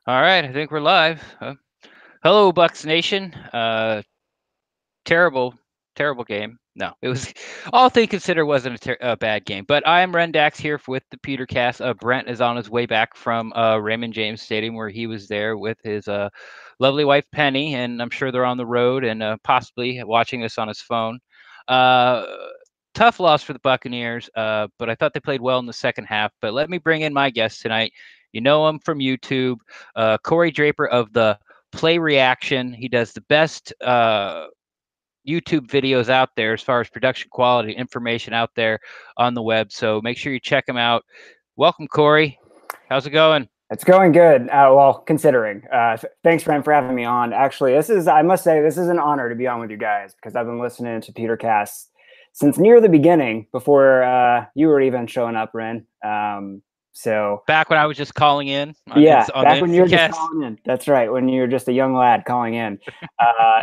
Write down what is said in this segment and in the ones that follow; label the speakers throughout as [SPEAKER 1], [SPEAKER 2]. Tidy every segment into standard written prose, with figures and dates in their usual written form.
[SPEAKER 1] All right, I think we're live. Hello, Bucs Nation. Terrible, terrible game. No, it was all things considered wasn't a bad game. But I am Rendax here with the Peter Cast. Brent is on his way back from Raymond James Stadium where he was there with his lovely wife Penny, and I'm sure they're on the road and possibly watching this on his phone. Uh, Tough loss for the Buccaneers, but I thought they played well in the second half. But let me bring in my guest tonight. You know him from YouTube, Cory Draper of the Play Reaction. He does the best YouTube videos out there as far as production quality information out there on the web. So make sure you check him out. Welcome, Cory. How's it going?
[SPEAKER 2] It's going good. Well, considering. Thanks, Ren, for having me on. Actually, I must say, this is an honor to be on with you guys because I've been listening to Peter Cast since near the beginning before you were even showing up, Ren. So
[SPEAKER 1] back when I was just calling in.
[SPEAKER 2] Back when you were just calling in. That's right, when you were just a young lad calling in.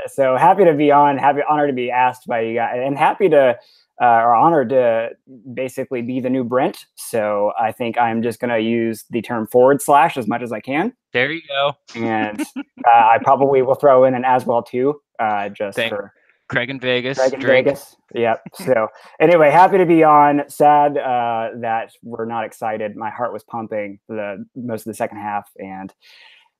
[SPEAKER 2] So happy to be on. Honored to be asked by you guys, and happy to. Or honored to basically be the new Brent. So I think I'm just going to use the term / as much as I can.
[SPEAKER 1] There you go.
[SPEAKER 2] And I probably will throw in an as well too, for
[SPEAKER 1] Craig in Vegas.
[SPEAKER 2] Vegas. Yep. So anyway, happy to be on. Sad that we're not excited. My heart was pumping for most of the second half, and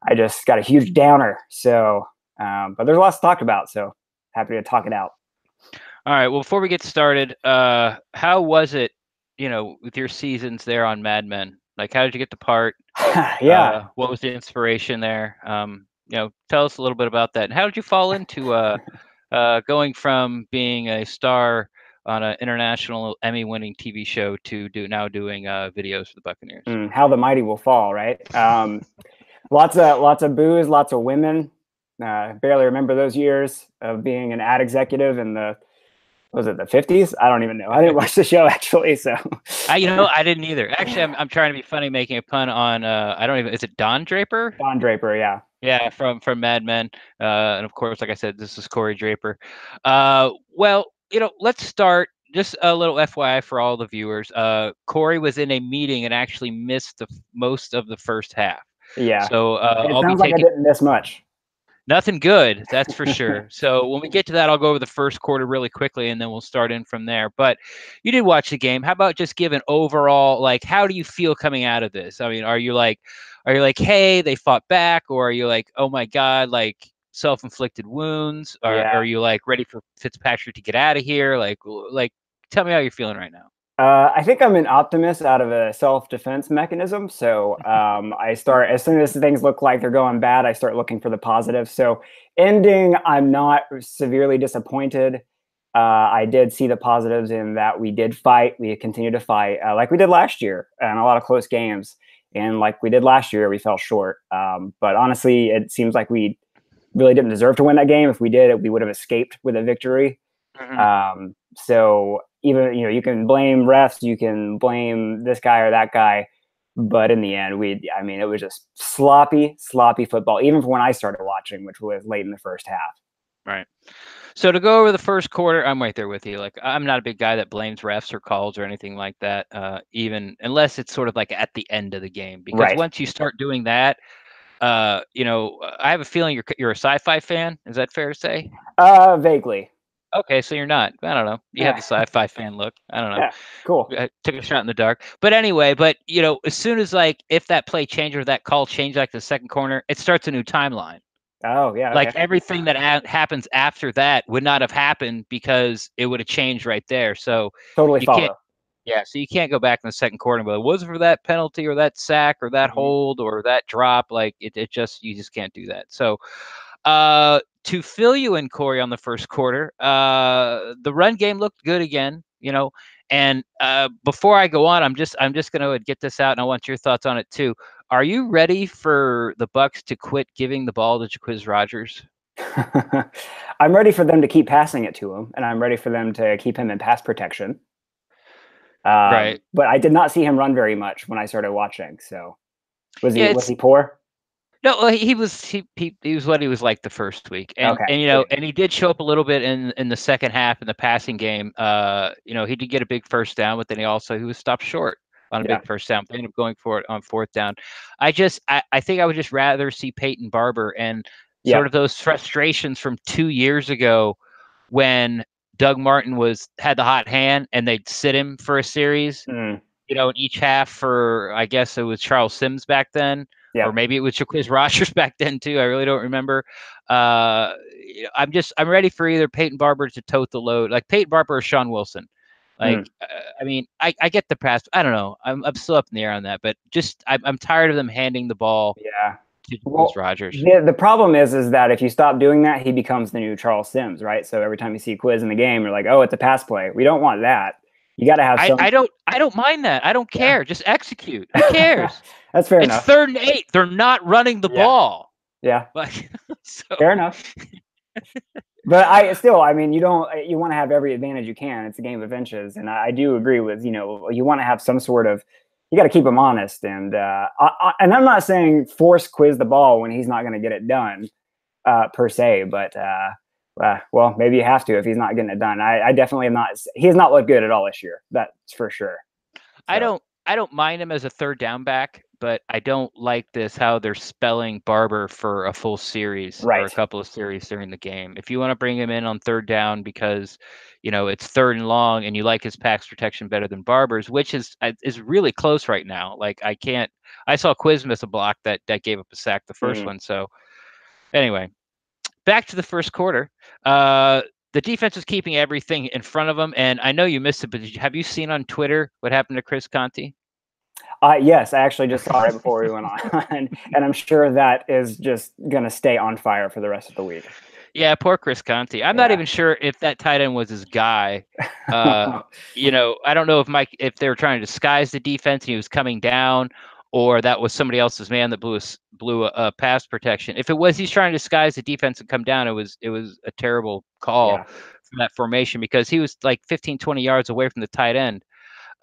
[SPEAKER 2] I just got a huge downer. So, but there's lots to talk about. So happy to talk it out.
[SPEAKER 1] All right. Well, before we get started, how was it, with your seasons there on Mad Men? Like, how did you get the part?
[SPEAKER 2] Yeah.
[SPEAKER 1] What was the inspiration there? Tell us a little bit about that. And how did you fall into going from being a star on an international Emmy-winning TV show to now doing videos for the Buccaneers?
[SPEAKER 2] How the mighty will fall, right? Lots of booze, lots of women. Barely remember those years of being an ad executive in the the 50s? I don't even know. I didn't watch the show actually, so
[SPEAKER 1] I didn't either. Actually, I'm trying to be funny, making a pun on I don't even. Is it Don Draper?
[SPEAKER 2] Don Draper, yeah.
[SPEAKER 1] Yeah, from Mad Men, and of course, like I said, this is Cory Draper. Well, let's start. Just a little FYI for all the viewers. Cory was in a meeting and actually missed most of the first half.
[SPEAKER 2] Yeah.
[SPEAKER 1] So
[SPEAKER 2] it sounds like I didn't miss much.
[SPEAKER 1] Nothing good, that's for sure. So when we get to that, I'll go over the first quarter really quickly, and then we'll start in from there. But you did watch the game. How about just give an overall, like, how do you feel coming out of this? I mean, are you like, hey, they fought back, or are you like, oh my God, like self-inflicted wounds? Are you like ready for Fitzpatrick to get out of here? Like, tell me how you're feeling right now.
[SPEAKER 2] I think I'm an optimist out of a self-defense mechanism. So I start, as soon as things look like they're going bad, I start looking for the positive. So ending, I'm not severely disappointed. I did see the positives in that we did fight. We continued to fight like we did last year and a lot of close games. And like we did last year, we fell short. But honestly, it seems like we really didn't deserve to win that game. If we did, we would have escaped with a victory. So even, you can blame refs, you can blame this guy or that guy, but in the end, it was just sloppy football, even from when I started watching, which was late in the first half.
[SPEAKER 1] Right. So to go over the first quarter, I'm right there with you. Like, I'm not a big guy that blames refs or calls or anything like that, even unless it's sort of like at the end of the game, because once you start doing that, I have a feeling you're a sci-fi fan. Is that fair to say?
[SPEAKER 2] Vaguely.
[SPEAKER 1] Okay, so you're not. I don't know. You have the sci-fi fan look. I don't know.
[SPEAKER 2] Yeah, cool.
[SPEAKER 1] I took a shot in the dark. But anyway, as soon as if that play changed or that call changed, like the second corner, it starts a new timeline.
[SPEAKER 2] Oh, yeah.
[SPEAKER 1] Like everything that happens after that would not have happened because it would have changed right there. So
[SPEAKER 2] totally follow.
[SPEAKER 1] Yeah, so you can't go back in the second quarter and be like, was it for that penalty or that sack or that hold or that drop? Like you just can't do that. So to fill you in, Cory, on the first quarter, the run game looked good again, and before I go on, I'm just going to get this out, and I want your thoughts on it too. Are you ready for the Bucs to quit giving the ball to Jacquizz Rodgers?
[SPEAKER 2] I'm ready for them to keep passing it to him, and I'm ready for them to keep him in pass protection.
[SPEAKER 1] Right.
[SPEAKER 2] But I did not see him run very much when I started watching. So was he poor?
[SPEAKER 1] No, he was what he was like the first week, and and he did show up a little bit in the second half in the passing game. He did get a big first down, but then he was stopped short. on a
[SPEAKER 2] Yeah.
[SPEAKER 1] big first down. They end up going for it on fourth down. I think I would just rather see Peyton Barber and sort of
[SPEAKER 2] Yep.
[SPEAKER 1] those frustrations from 2 years ago when Doug Martin had the hot hand and they'd sit him for a series,
[SPEAKER 2] Mm.
[SPEAKER 1] in each half for, I guess it was Charles Sims back then, or
[SPEAKER 2] Yep.
[SPEAKER 1] maybe it was Jacquizz Rodgers back then too. I really don't remember. I'm ready for either Peyton Barber to tote the load, like Peyton Barber or Sean Wilson. Like,
[SPEAKER 2] Mm.
[SPEAKER 1] I mean, I get the pass. I don't know. I'm still up in the air on that, but just I'm tired of them handing the ball
[SPEAKER 2] Yeah.
[SPEAKER 1] to Jacquizz
[SPEAKER 2] Well,
[SPEAKER 1] Rodgers.
[SPEAKER 2] the problem is that if you stop doing that, he becomes the new Charles Sims, right? So every time you see Quiz in the game, you're like, oh, it's a pass play. We don't want that. You got to have some.
[SPEAKER 1] I don't mind that. I don't
[SPEAKER 2] Yeah.
[SPEAKER 1] care. Just execute. Who cares?
[SPEAKER 2] That's fair
[SPEAKER 1] It's
[SPEAKER 2] enough.
[SPEAKER 1] 3rd and 8. They're not running the
[SPEAKER 2] Yeah.
[SPEAKER 1] ball.
[SPEAKER 2] Yeah.
[SPEAKER 1] Like, so
[SPEAKER 2] Fair enough. But I mean, you want to have every advantage you can. It's a game of inches. And I do agree with, you want to have some sort of, you got to keep him honest. And, and I'm not saying force Quiz the ball when he's not going to get it done, per se, but, well, maybe you have to if he's not getting it done. I definitely am not. He has not looked good at all this year. That's for sure. So.
[SPEAKER 1] I don't mind him as a third down back, but I don't like how they're spelling Barber for a full series or a
[SPEAKER 2] Right.
[SPEAKER 1] couple of series during the game. If you want to bring him in on third down because, it's 3rd and long and you like his pass protection better than Barber's, which is really close right now. Like I saw Quiz miss a block that gave up a sack the first one. So anyway, back to the first quarter. The defense was keeping everything in front of them, and I know you missed it, but have you seen on Twitter what happened to Chris Conte?
[SPEAKER 2] Yes, I actually just saw it right before we went on, and I'm sure that is just going to stay on fire for the rest of the week.
[SPEAKER 1] Yeah, poor Chris Conte. I'm not even sure if that tight end was his guy. I don't know if they were trying to disguise the defense and he was coming down, or that was somebody else's man that blew a pass protection. If it was he's trying to disguise the defense and come down, it was a terrible call from that formation because he was like 15, 20 yards away from the tight end.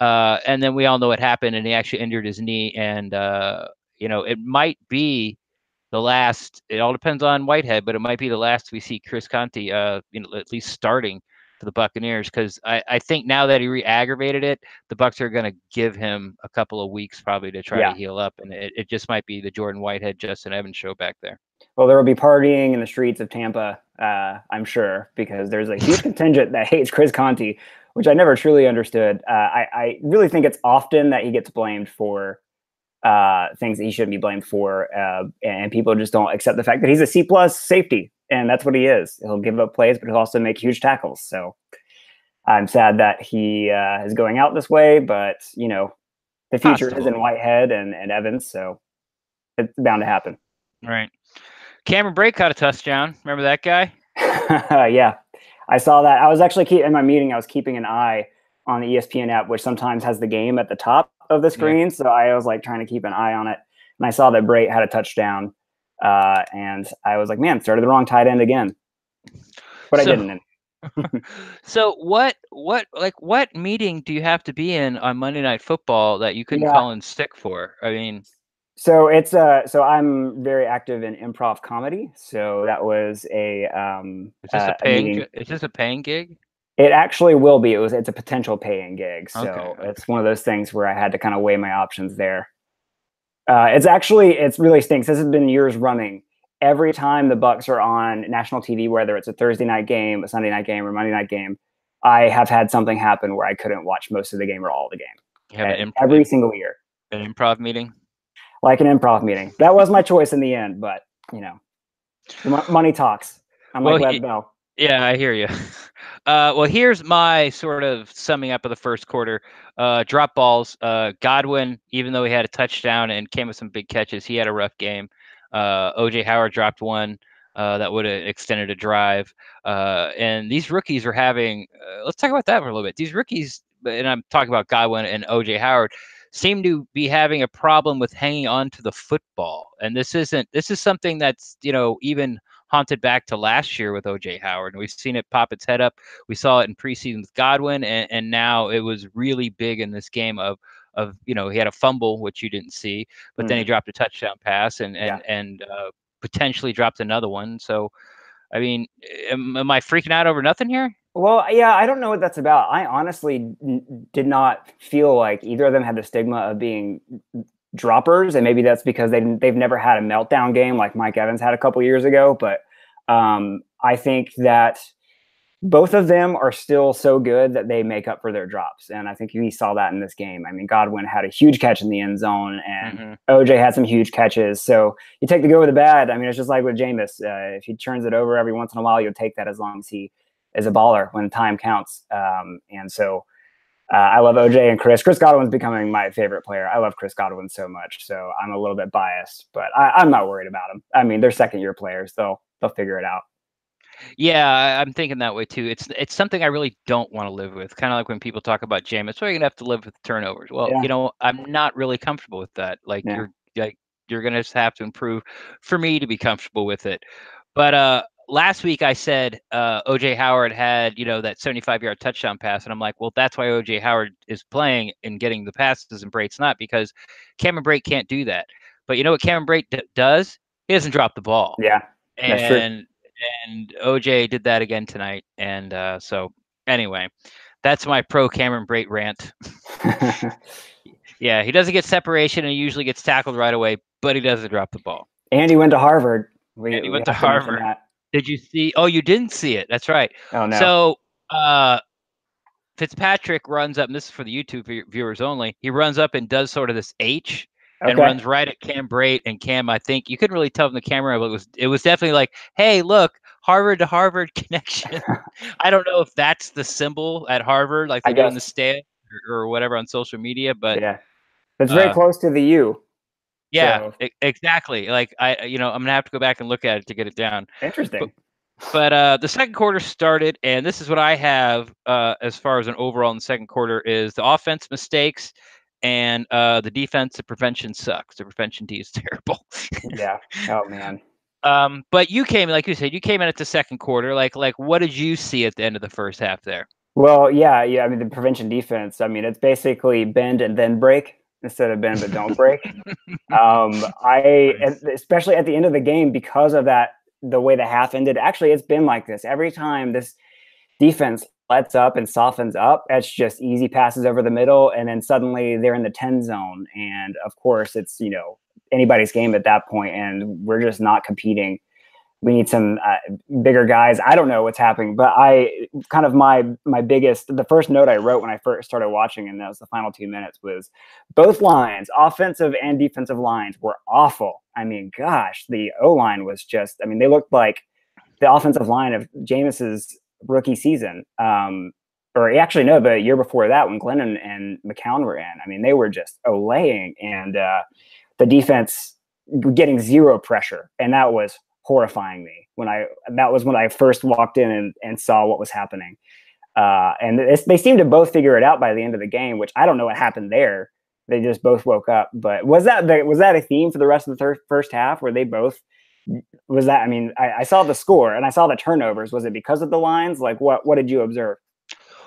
[SPEAKER 1] And then we all know what happened, and he actually injured his knee. And it might be the last. It all depends on Whitehead, but it might be the last we see Chris Conte, at least starting for the Buccaneers, because I think now that he re-aggravated it, the Bucs are going to give him a couple of weeks probably to try to heal up, and it just might be the Jordan Whitehead, Justin Evans show back there.
[SPEAKER 2] Well, there will be partying in the streets of Tampa, I'm sure, because there's a huge contingent that hates Chris Conte, which I never truly understood. I really think it's often that he gets blamed for things that he shouldn't be blamed for, and people just don't accept the fact that he's a C+ safety, and that's what he is. He'll give up plays, but he'll also make huge tackles. So I'm sad that he is going out this way, but the future is in Whitehead and Evans, so it's bound to happen.
[SPEAKER 1] Right. Cameron Brate caught a touchdown. Remember that guy?
[SPEAKER 2] Yeah, I saw that. I was actually in my meeting. I was keeping an eye on the ESPN app, which sometimes has the game at the top of the screen. Yeah. So I was like trying to keep an eye on it, and I saw that Brate had a touchdown, and I was like, "Man, started the wrong tight end again," but I didn't.
[SPEAKER 1] So what meeting do you have to be in on Monday Night Football that you couldn't call in sick for? I mean.
[SPEAKER 2] So it's so I'm very active in improv comedy. So that was a
[SPEAKER 1] is this a paying is this a paying gig?
[SPEAKER 2] It actually will be. It's a potential paying gig. So it's one of those things where I had to kind of weigh my options there. It's really stinks. This has been years running. Every time the Bucs are on national TV, whether it's a Thursday night game, a Sunday night game, or Monday night game, I have had something happen where I couldn't watch most of the game or all of the game. Every single year.
[SPEAKER 1] An improv meeting?
[SPEAKER 2] Like an improv meeting. That was my choice in the end, but money talks. I'm like Lev Bell.
[SPEAKER 1] Yeah, I hear you. Well, here's my sort of summing up of the first quarter. Drop balls. Godwin, even though he had a touchdown and came with some big catches, he had a rough game. OJ Howard dropped one that would have extended a drive. And these rookies are having let's talk about that for a little bit. These rookies, and I'm talking about Godwin and OJ Howard, seem to be having a problem with hanging on to the football. And this is something that's, even haunted back to last year with OJ Howard. And we've seen it pop its head up. We saw it in preseason with Godwin, and now it was really big in this game of he had a fumble, which you didn't see, but then he dropped a touchdown pass and potentially dropped another one. So, I mean, am I freaking out over nothing here?
[SPEAKER 2] Well, yeah, I don't know what that's about. I honestly did not feel like either of them had the stigma of being droppers, and maybe that's because they've never had a meltdown game like Mike Evans had a couple years ago. But I think that both of them are still so good that they make up for their drops, and I think we saw that in this game. I mean, Godwin had a huge catch in the end zone, and OJ had some huge catches. So you take the good with the bad. I mean, it's just like with Jameis. If he turns it over every once in a while, you'll take that as long as he is a baller when time counts. And so I love OJ and Chris. Chris Godwin's becoming my favorite player. I love Chris Godwin so much, so I'm a little bit biased, but I'm not worried about him. I mean, they're second-year players. They'll figure it out.
[SPEAKER 1] Yeah, I'm thinking that way too. It's something I really don't want to live with. Kind of like when people talk about Jameis, well, you're gonna have to live with turnovers. Well,
[SPEAKER 2] Yeah.
[SPEAKER 1] you know, I'm not really comfortable with that.
[SPEAKER 2] Yeah.
[SPEAKER 1] You're gonna just have to improve for me to be comfortable with it. But last week I said OJ Howard had, you know, that 75-yard touchdown pass, and I'm like, well, that's why OJ Howard is playing and getting the passes and Brate's not, because Cameron Brate can't do that. But you know what Cameron Brate does? He doesn't drop the ball.
[SPEAKER 2] Yeah, that's true.
[SPEAKER 1] And OJ did that again tonight. And so anyway, that's my pro Cameron Brate rant. Yeah, he doesn't get separation and he usually gets tackled right away, but he doesn't drop the ball.
[SPEAKER 2] And he went to Harvard.
[SPEAKER 1] And he went to Harvard. Did you see? Oh, you didn't see it. That's right.
[SPEAKER 2] Oh, no.
[SPEAKER 1] So Fitzpatrick runs up, and this is for the YouTube viewers only. He runs up and does sort of this H. Okay. And runs right at Cam Brate, and Cam, I think you couldn't really tell from the camera, but it was definitely like, hey, look, Harvard to Harvard connection. I don't know if that's the symbol at Harvard, like they do in the stand or whatever on social media, but
[SPEAKER 2] yeah, it's very close to the U.
[SPEAKER 1] Yeah, so. Exactly. Like I'm gonna have to go back and look at it to get it down.
[SPEAKER 2] Interesting.
[SPEAKER 1] But the second quarter started, and this is what I have as far as an overall in the second quarter is the offense mistakes. And the defensive prevention sucks. The prevention D is terrible.
[SPEAKER 2] Yeah. Oh man.
[SPEAKER 1] But you came, like you said, you came in at the second quarter. Like what did you see at the end of the first half there?
[SPEAKER 2] Well, yeah. I mean, the prevention defense. I mean, it's basically bend and then break instead of bend but don't break. Especially at the end of the game, because of that, the way the half ended. Actually, it's been like this every time this defense lets up and softens up. It's just easy passes over the middle, and then suddenly they're in the 10 zone. And of course, it's anybody's game at that point, and we're just not competing. We need some bigger guys. I don't know what's happening, but the first note I wrote when I first started watching, and that was the final 2 minutes, was both lines, offensive and defensive lines, were awful. I mean, gosh, the O-line was just, I mean, they looked like the offensive line of Jameis's rookie season. Or actually, no, the year before that when Glennon and McCown were in. I mean, they were just olaying, and the defense getting zero pressure. And that was horrifying me that was when I first walked in and saw what was happening. And they seemed to both figure it out by the end of the game, which I don't know what happened there. They just both woke up. But was that a theme for the rest of the first half where they both was that? I mean, I saw the score and I saw the turnovers. Was it because of the lines? Like what did you observe?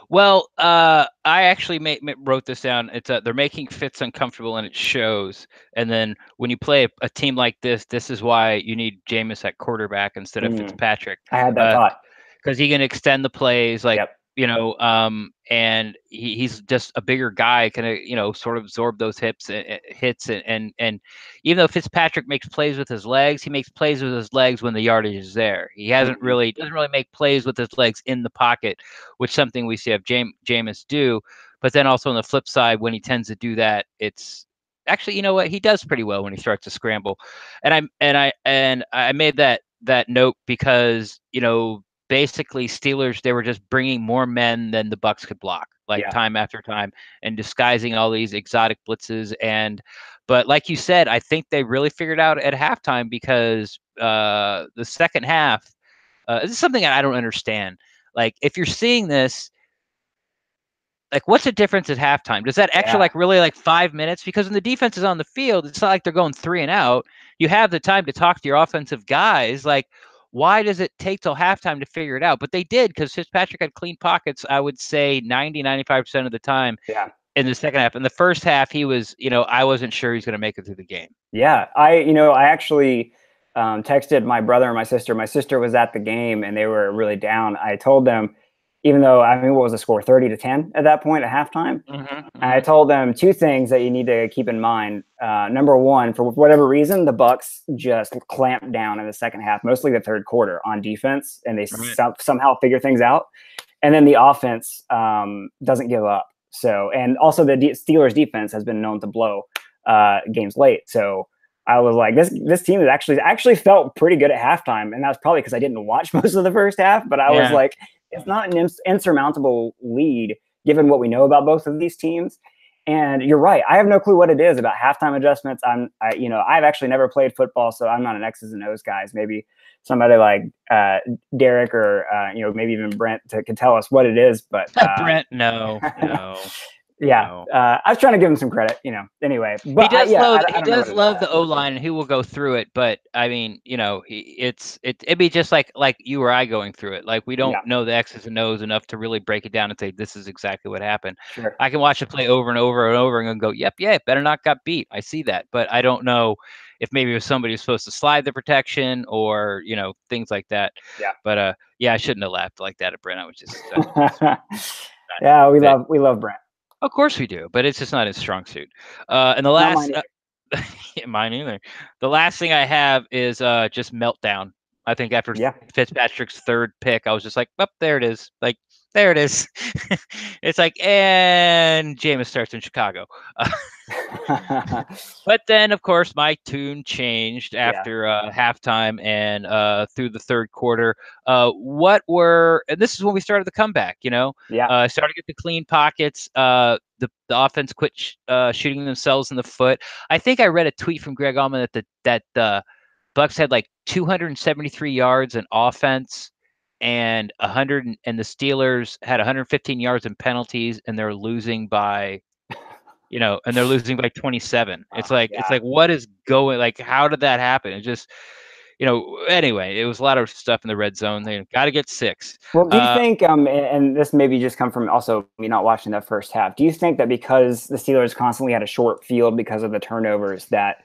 [SPEAKER 1] Well, I actually wrote this down. It's they're making Fitz uncomfortable, and it shows. And then when you play a team like this is why you need Jameis at quarterback instead of Fitzpatrick.
[SPEAKER 2] I had that thought
[SPEAKER 1] because he can extend the plays, like and he's just a bigger guy, can sort of absorb those hits, and even though Fitzpatrick makes plays with his legs, he makes plays with his legs when the yardage is there. He doesn't really make plays with his legs in the pocket, which is something we see Jameis do. But then also on the flip side, when he tends to do that, it's actually, you know what, he does pretty well when he starts to scramble. And I made that note because basically Steelers, they were just bringing more men than the Bucs could block, time after time, and disguising all these exotic blitzes. But like you said, I think they really figured out at halftime, because the second half, this is something I don't understand. Like, if you're seeing this, like, what's the difference at halftime? Does that extra really 5 minutes? Because when the defense is on the field, it's not like they're going 3 and out. You have the time to talk to your offensive guys. Like, why does it take till halftime to figure it out? But they did, because Fitzpatrick had clean pockets, I would say 90-95% of the time in the second half. In the first half, he was, I wasn't sure he was going to make it through the game.
[SPEAKER 2] Yeah, I actually texted my brother and my sister. My sister was at the game, and they were really down. I told them, even though, I mean, what was the score? 30-10 at that point at halftime. And I told them two things that you need to keep in mind. Number one, for whatever reason, the Bucs just clamped down in the second half, mostly the third quarter, on defense, and they somehow figure things out. And then the offense doesn't give up. So, and also the Steelers defense has been known to blow games late. So I was like, this team is actually felt pretty good at halftime, and that's probably because I didn't watch most of the first half. But I was like, it's not an insurmountable lead given what we know about both of these teams. And you're right. I have no clue what it is about halftime adjustments. I've actually never played football, so I'm not an X's and O's guy. Maybe somebody like Derek or maybe even Brent can tell us what it is. But
[SPEAKER 1] Brent, no.
[SPEAKER 2] Yeah, I was trying to give him some credit, Anyway, but
[SPEAKER 1] he does love the O line, and he will go through it. But I mean, it'd be just like you or I going through it. Like we don't know the X's and O's enough to really break it down and say this is exactly what happened.
[SPEAKER 2] Sure.
[SPEAKER 1] I can watch it play over and over and over and go, yep, better not got beat. I see that, but I don't know if maybe it was somebody who's supposed to slide the protection or things like that.
[SPEAKER 2] Yeah.
[SPEAKER 1] But I shouldn't have laughed like that at Brent. I was just
[SPEAKER 2] yeah, we love Brent.
[SPEAKER 1] Of course we do, but it's just not his strong suit. And the last, mine either. The last thing I have is just Meltdown. I think after Fitzpatrick's third pick, I was just like, oh, there it is. Like, there it is. It's like, and Jameis starts in Chicago. But then, of course, my tune changed after halftime and through the third quarter. And this is when we started the comeback, started to get the clean pockets. The offense quit shooting themselves in the foot. I think I read a tweet from Greg Allman that the Bucs had like 273 yards in offense and 100, and the Steelers had 115 yards in penalties, and they're losing by 27. It's like, what is going, like, how did that happen? It just, anyway, it was a lot of stuff in the red zone. They got to get 6.
[SPEAKER 2] Well, do you think, and this maybe just come from also me not watching that first half, do you think that because the Steelers constantly had a short field because of the turnovers, that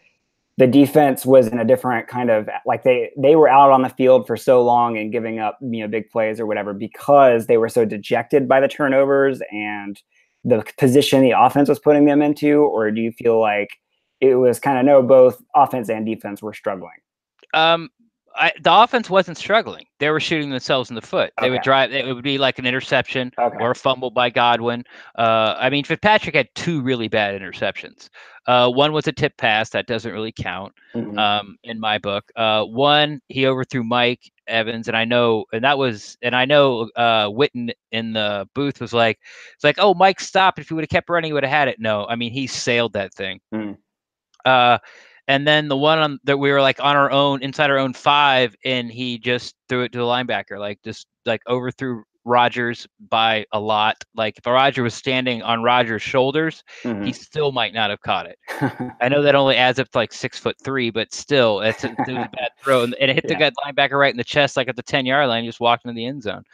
[SPEAKER 2] the defense was in a different kind of, like they were out on the field for so long and giving up, big plays or whatever because they were so dejected by the turnovers and the position the offense was putting them into? Or do you feel like it was kind of both offense and defense were struggling?
[SPEAKER 1] The offense wasn't struggling. They were shooting themselves in the foot. They would drive. It would be like an interception or a fumble by Godwin. I mean, Fitzpatrick had 2 really bad interceptions. One was a tip pass that doesn't really count in my book. One, he overthrew Mike Evans, and I know Witten in the booth was like, it's like, oh, Mike stopped. If he would have kept running, he would have had it. No, I mean, he sailed that thing. And then the one that we were like on our own, inside our own 5, and he just threw it to the linebacker, just overthrew Rodgers by a lot. Like if Rodgers was standing on Rodgers' shoulders, he still might not have caught it. I know that only adds up to like 6'3", but still, it was a bad throw, and it hit the guy linebacker right in the chest, like at the 10-yard line, just walked into the end zone.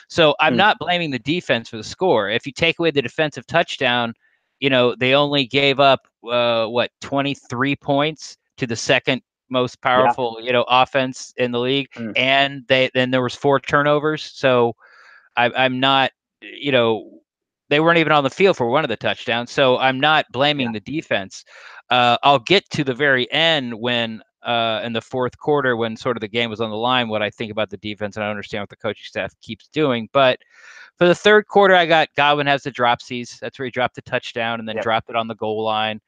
[SPEAKER 1] So I'm not blaming the defense for the score. If you take away the defensive touchdown, they only gave up 23 points to the second most powerful offense in the league, and then there was 4 turnovers. So I'm not, they weren't even on the field for one of the touchdowns. So I'm not blaming the defense. I'll get to the very end when in the fourth quarter, when sort of the game was on the line, what I think about the defense, and I understand what the coaching staff keeps doing. But for the third quarter, I got Godwin has the dropsies. That's where he dropped the touchdown and then dropped it on the goal line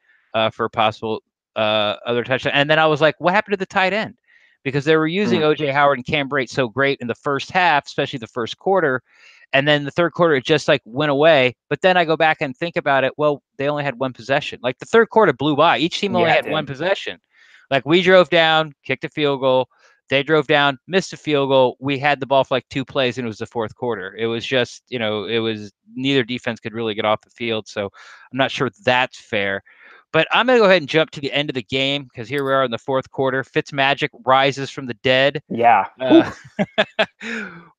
[SPEAKER 1] for a possible other touchdown. And then I was like, what happened to the tight end? Because they were using O.J. Howard and Cam Brate so great in the first half, especially the first quarter. And then the third quarter, it just went away. But then I go back and think about it. Well, they only had one possession. Like the third quarter blew by. Each team only had one possession. Like we drove down, kicked a field goal. They drove down, missed a field goal. We had the ball for 2 plays, and it was the fourth quarter. It was just, it was neither defense could really get off the field. So I'm not sure that's fair. But I'm going to go ahead and jump to the end of the game because here we are in the fourth quarter. Fitzmagic rises from the dead.
[SPEAKER 2] Yeah.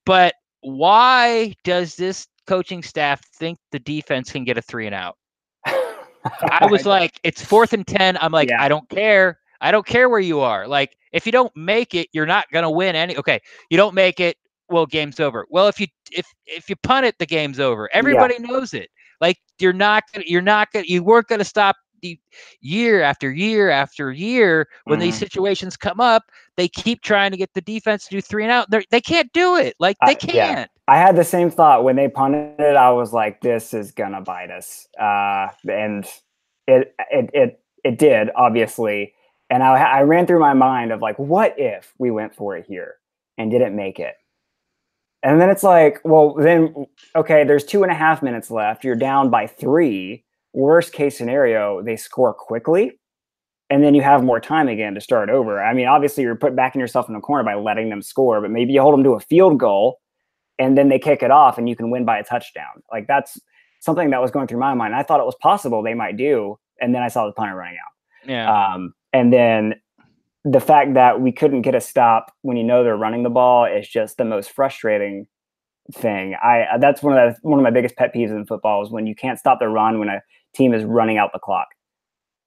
[SPEAKER 1] But why does this coaching staff think the defense can get a 3 and out? I was like, it's 4th and 10. I'm like, I don't care. I don't care where you are. Like, if you don't make it, you're not going to win any. Okay, you don't make it. well, game's over. Well, if you punt it, the game's over.
[SPEAKER 2] Yeah.
[SPEAKER 1] Everybody knows it. Like you weren't gonna stop the year after year after year when these
[SPEAKER 2] Mhm.
[SPEAKER 1] situations come up. They keep trying to get the defense to do 3 and out. They can't do it. Like they
[SPEAKER 2] Yeah,
[SPEAKER 1] can't.
[SPEAKER 2] I had the same thought when they punted it. I was like, "This is gonna bite us," and it did, obviously. And I ran through my mind of like, what if we went for it here and didn't make it? And then it's like, well, then okay, there's 2.5 minutes left. You're down by 3. Worst case scenario, they score quickly, and then you have more time again to start over. I mean, obviously, you're put backing yourself in the corner by letting them score, but maybe you hold them to a field goal and then they kick it off and you can win by a touchdown. Like that's something that was going through my mind. I thought it was possible they might do, and then I saw the punter running
[SPEAKER 1] Yeah.
[SPEAKER 2] out. And then the fact that we couldn't get a stop when you know they're running the ball is just the most frustrating thing. That's one of my biggest pet peeves in football is when you can't stop the run when a team is running out the clock.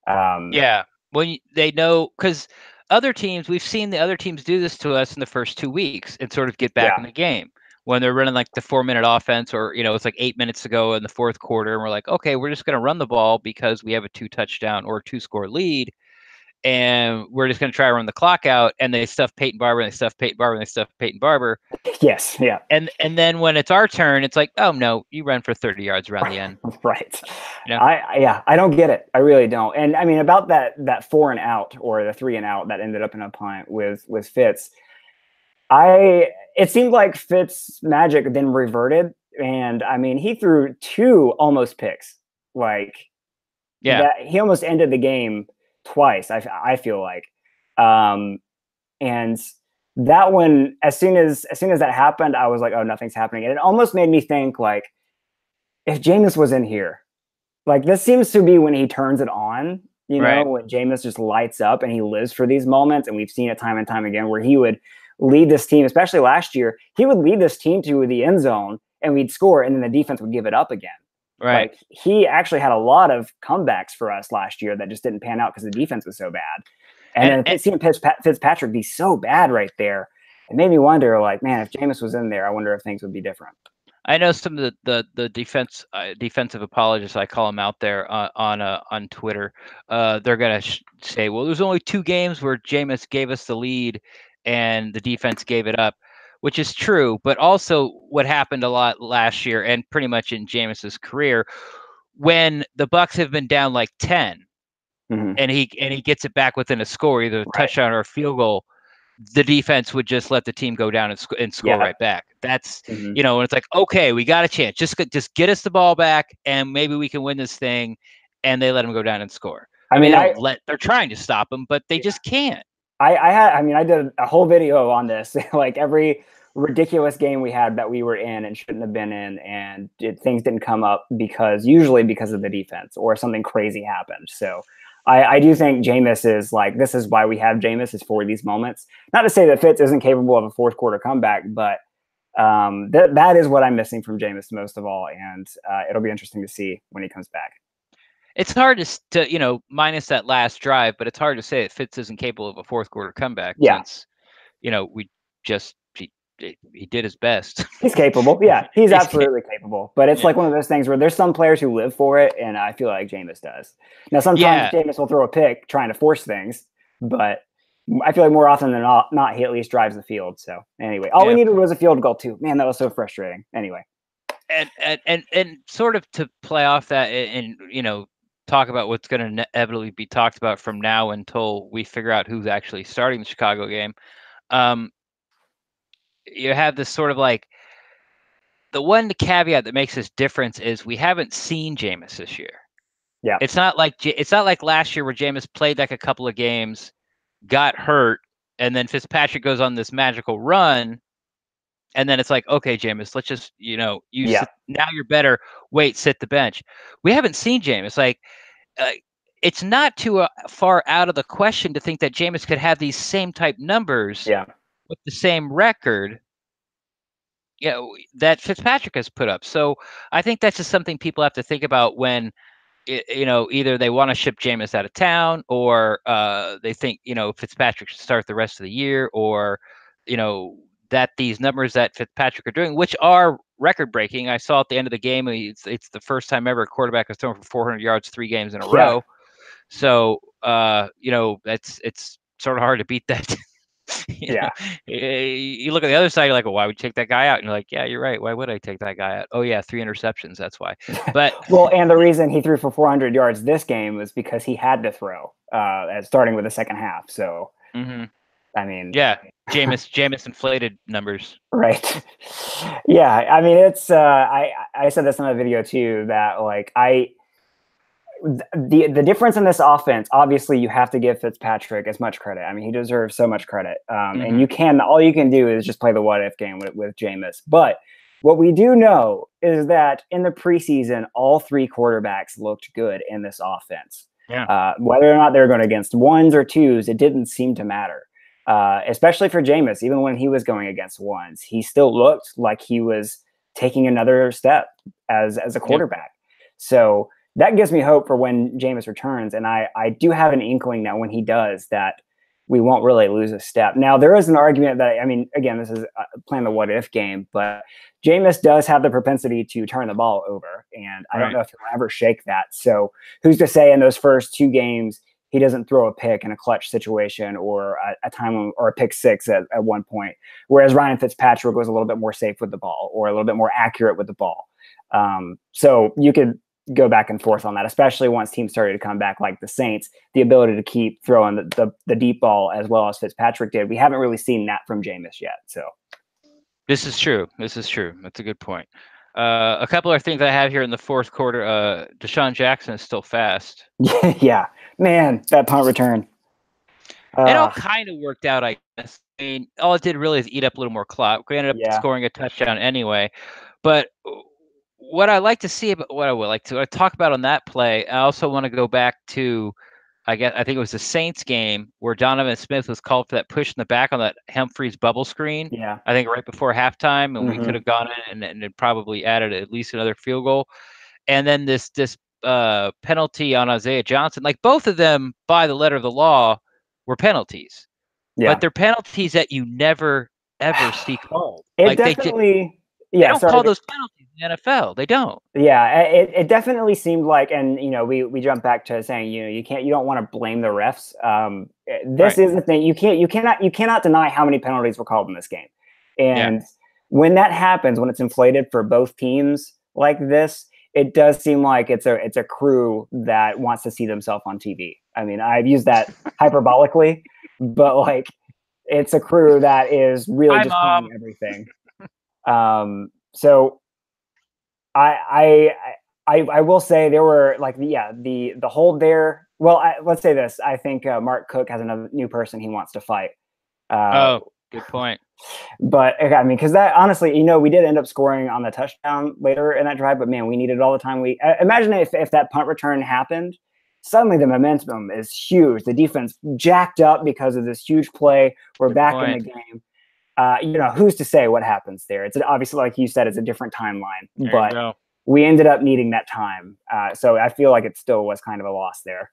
[SPEAKER 1] Yeah. When they know, because other teams, we've seen the other teams do this to us in the first 2 weeks and sort of get back
[SPEAKER 2] Yeah.
[SPEAKER 1] in the game when they're running like the 4-minute offense, or it's like 8 minutes to go in the fourth quarter, and we're like, okay, we're just going to run the ball because we have a 2-touchdown or 2-score lead, and we're just going to try to run the clock out. And they stuff Peyton Barber, and they stuff Peyton Barber, and they stuff Peyton Barber.
[SPEAKER 2] Yes. Yeah.
[SPEAKER 1] And then when it's our turn, it's like, oh no, you run for 30 yards around the end.
[SPEAKER 2] Right.
[SPEAKER 1] You know?
[SPEAKER 2] I don't get it. I really don't. And I mean about that 4 and out or the 3 and out that ended up in a punt with Fitz. It seemed like Fitz magic then reverted, and I mean he threw 2 almost picks. Like
[SPEAKER 1] Yeah.
[SPEAKER 2] that he almost ended the game twice. I feel like, and that one as soon as that happened, I was like, oh, nothing's happening, and it almost made me think like if Jameis was in here, like this seems to be when he turns it on.
[SPEAKER 1] Right.
[SPEAKER 2] When Jameis just lights up and he lives for these moments, and we've seen it time and time again where he would lead this team, especially last year. He would lead this team to the end zone, and we'd score, and then the defense would give it up again.
[SPEAKER 1] Right.
[SPEAKER 2] Like he actually had a lot of comebacks for us last year that just didn't pan out because the defense was so bad. And then seeing Fitzpatrick be so bad right there, it made me wonder, like, man, if Jameis was in there, I wonder if things would be different.
[SPEAKER 1] I know some of the defensive apologists, I call them out there on Twitter. They're gonna say, well, there's only 2 games where Jameis gave us the lead and the defense gave it up, which is true. But also, what happened a lot last year and pretty much in Jameis's career, when the Bucs have been down like 10,
[SPEAKER 2] Mm-hmm.
[SPEAKER 1] and he gets it back within a score, either a
[SPEAKER 2] Right.
[SPEAKER 1] touchdown or a field goal, the defense would just let the team go down and score right back. That's
[SPEAKER 2] Mm-hmm.
[SPEAKER 1] and it's like, okay, we got a chance. Just get us the ball back, and maybe we can win this thing. And they let them go down and score. I mean, they're trying to stop them, but they just can't.
[SPEAKER 2] I did a whole video on this, like every ridiculous game we had that we were in and shouldn't have been in, and things didn't come up usually because of the defense or something crazy happened. So I do think Jameis is like, this is why we have Jameis, is for these moments. Not to say that Fitz isn't capable of a fourth quarter comeback, but that is what I'm missing from Jameis most of all, and it'll be interesting to see when he comes back.
[SPEAKER 1] It's hard to minus that last drive, but it's hard to say that Fitz isn't capable of a fourth quarter comeback since we just he did his best.
[SPEAKER 2] He's capable. Yeah, he's absolutely capable. But it's like one of those things where there's some players who live for it, and I feel like Jameis does. Now, sometimes Jameis will throw a pick trying to force things, but I feel like more often than not, he at least drives the field. So anyway, all we needed was a field goal too. Man, that was so frustrating. Anyway.
[SPEAKER 1] And sort of to play off that and talk about what's going to inevitably be talked about from now until we figure out who's actually starting the Chicago game. You have this sort of like, the one caveat that makes this difference is we haven't seen Jameis this year.
[SPEAKER 2] Yeah.
[SPEAKER 1] It's not like last year where Jameis played like a couple of games, got hurt, and then Fitzpatrick goes on this magical run. And then it's like, okay, Jameis, let's just, now you're better. Wait, sit the bench. We haven't seen Jameis. Like, it's not too far out of the question to think that Jameis could have these same type numbers with the same record that Fitzpatrick has put up. So I think that's just something people have to think about when, either they want to ship Jameis out of town, or they think, Fitzpatrick should start the rest of the year, or, that these numbers that Fitzpatrick are doing, which are record breaking. I saw at the end of the game, it's the first time ever a quarterback has thrown for 400 yards 3 games in a row. So, it's sort of hard to beat that. You look at the other side, you're like, well, why would you take that guy out? And you're like, yeah, you're right. Why would I take that guy out? Oh yeah, 3 interceptions. That's why. But
[SPEAKER 2] well, and the reason he threw for 400 yards this game was because he had to throw, starting with the second half. So, I mean,
[SPEAKER 1] yeah, Jameis inflated numbers.
[SPEAKER 2] Right. Yeah. I mean, it's, I said this in a video too, that like, the difference in this offense, obviously you have to give Fitzpatrick as much credit. I mean, he deserves so much credit. And all you can do is just play the what if game with Jameis. But what we do know is that in the preseason, all 3 quarterbacks looked good in this offense. Whether or not they're going against 1s or 2s, it didn't seem to matter. Especially for Jameis, even when he was going against 1s, he still looked like he was taking another step as a quarterback. So that gives me hope for when Jameis returns. And I do have an inkling that when he does, that we won't really lose a step. Now, there is an argument that, I mean, again, this is playing the what if game, but Jameis does have the propensity to turn the ball over. And I don't know if he'll ever shake that. So who's to say in those first 2 games, he doesn't throw a pick in a clutch situation or a time or a pick 6 at one point, whereas Ryan Fitzpatrick was a little bit more safe with the ball or a little bit more accurate with the ball. So you could go back and forth on that, especially once teams started to come back like the Saints, the ability to keep throwing the deep ball as well as Fitzpatrick did. We haven't really seen that from Jameis yet. So
[SPEAKER 1] this is true. That's a good point. A couple of things I have here in the fourth quarter. Deshaun Jackson is still fast.
[SPEAKER 2] Yeah, man, that punt return.
[SPEAKER 1] It all kind of worked out, I guess. I mean, all it did really is eat up a little more clock. We ended up scoring a touchdown anyway. But what I like to see about what I would like to talk about on that play, I also want to go back to, I think it was the Saints game where Donovan Smith was called for that push in the back on that Humphreys bubble screen.
[SPEAKER 2] Yeah,
[SPEAKER 1] I think right before halftime, and we could have gone in and it probably added at least another field goal. And then this penalty on Isaiah Johnson, like both of them by the letter of the law were penalties. But they're penalties that you never ever see called.
[SPEAKER 2] It definitely.
[SPEAKER 1] They don't call those penalties in the NFL. They don't.
[SPEAKER 2] Yeah, it definitely seemed like, and we jump back to saying you don't want to blame the refs. This is the thing, you cannot deny how many penalties were called in this game, and when that happens, when it's inflated for both teams like this, it does seem like it's a crew that wants to see themselves on TV. I mean, I've used that hyperbolically, but like it's a crew that is really just calling everything. So I will say there were like the hold there. Well, let's say this. I think Mark Cook has another new person he wants to fight.
[SPEAKER 1] Good point.
[SPEAKER 2] But I mean, because that honestly, we did end up scoring on the touchdown later in that drive. But man, we needed all the time. Imagine if that punt return happened. Suddenly the momentum is huge. The defense jacked up because of this huge play. We're back in the game. Who's to say what happens there? It's obviously, like you said, it's a different timeline, but we ended up needing that time. So I feel like it still was kind of a loss there.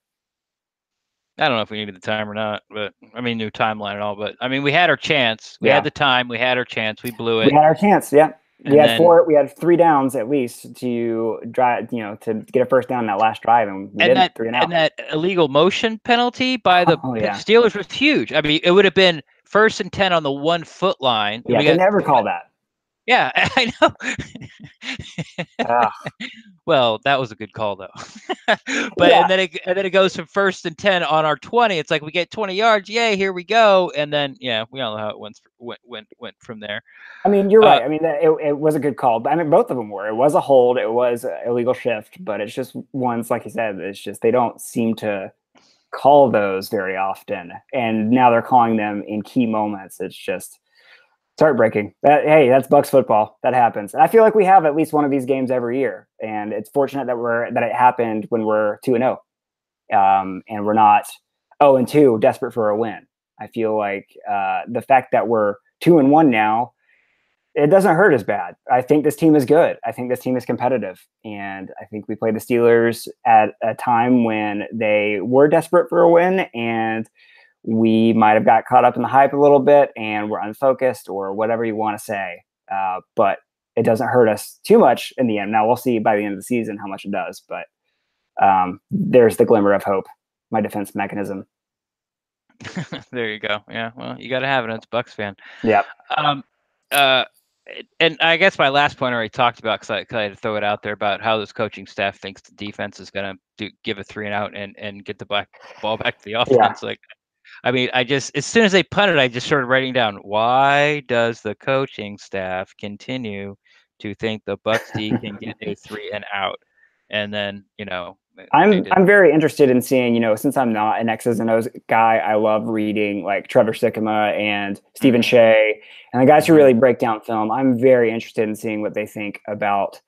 [SPEAKER 1] I don't know if we needed the time or not, but I mean, new timeline and all, but I mean, we had our chance. We had the time. We had our chance. We blew it.
[SPEAKER 2] We had our chance. Yeah. We had 3 downs at least to drive, to get a first down in that last drive, and we did 3 and out.
[SPEAKER 1] And that illegal motion penalty by the Steelers was huge. I mean, it would have been 1st and 10 on the 1 foot line.
[SPEAKER 2] Yeah, they never call that.
[SPEAKER 1] Yeah, I know. Well, that was a good call though. But and then it goes from 1st and 10 on our 20. It's like we get 20 yards. Yay, here we go. And then we all know how it went from there.
[SPEAKER 2] I mean, you're right. I mean, it was a good call. But I mean, both of them were. It was a hold. It was an illegal shift. But it's just ones, like you said, it's just they don't seem to call those very often. And now they're calling them in key moments. It's heartbreaking. Hey, that's Bucs football. That happens. And I feel like we have at least one of these games every year. And it's fortunate that it happened when we're 2-0. And we're not 0-2, desperate for a win. I feel like the fact that we're 2-1 now, it doesn't hurt as bad. I think this team is good. I think this team is competitive. And I think we played the Steelers at a time when they were desperate for a win. And we might have got caught up in the hype a little bit and we're unfocused or whatever you want to say. But it doesn't hurt us too much in the end. Now we'll see by the end of the season how much it does, but there's the glimmer of hope, my defense mechanism.
[SPEAKER 1] There you go. Yeah, well, you got to have it as a Bucs fan.
[SPEAKER 2] Yeah.
[SPEAKER 1] And I guess my last point I already talked about because I had to throw it out there about how this coaching staff thinks the defense is going to give a 3 and out and get the ball back to the offense.
[SPEAKER 2] Yeah.
[SPEAKER 1] Like, I mean, I just, as soon as they punted, I just started writing down, why does the coaching staff continue to think the Bucs D can get a 3 and out? And then,
[SPEAKER 2] I'm very interested in seeing, since I'm not an X's and O's guy, I love reading like Trevor Sikkema and Stephen Shea and the guys who really break down film. I'm very interested in seeing what they think about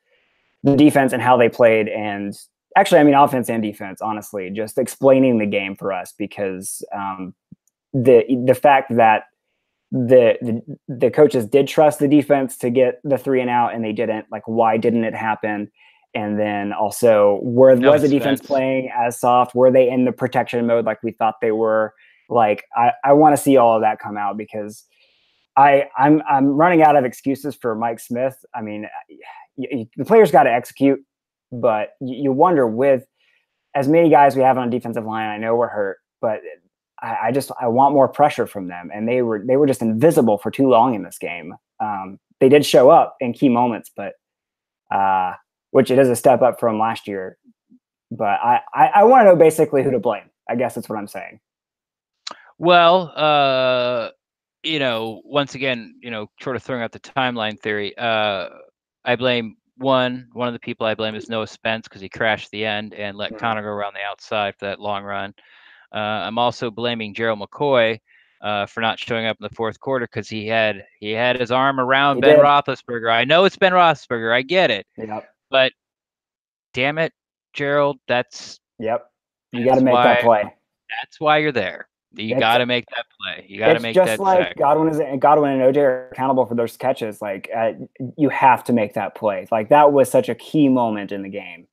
[SPEAKER 2] the defense and how they played. And actually, I mean, offense and defense, honestly, just explaining the game for us, because the fact that the coaches did trust the defense to get the 3 and out and they didn't, like, why didn't it happen? And then also, was the defense playing as soft? Were they in the protection mode like we thought they were? Like, I want to see all of that come out, because I'm running out of excuses for Mike Smith. I mean, the players got to execute, but you wonder, with as many guys we have on a defensive line, I know we're hurt, but I want more pressure from them. And they were just invisible for too long in this game. They did show up in key moments, but which it is a step up from last year. But I want to know basically who to blame. I guess that's what I'm saying.
[SPEAKER 1] Well, once again, sort of throwing out the timeline theory, I blame one of the people I blame is Noah Spence, because he crashed the end and let Connor go around the outside for that long run. I'm also blaming Gerald McCoy for not showing up in the fourth quarter, because he had his arm around Ben Roethlisberger. I know it's Ben Roethlisberger. I get it.
[SPEAKER 2] Yep.
[SPEAKER 1] But damn it, Gerald, you
[SPEAKER 2] got to make that play.
[SPEAKER 1] That's why you're there. You got to make that play. You got to make that. It's just
[SPEAKER 2] like Godwin and OJ are accountable for those catches. Like, you have to make that play. Like, that was such a key moment in the game,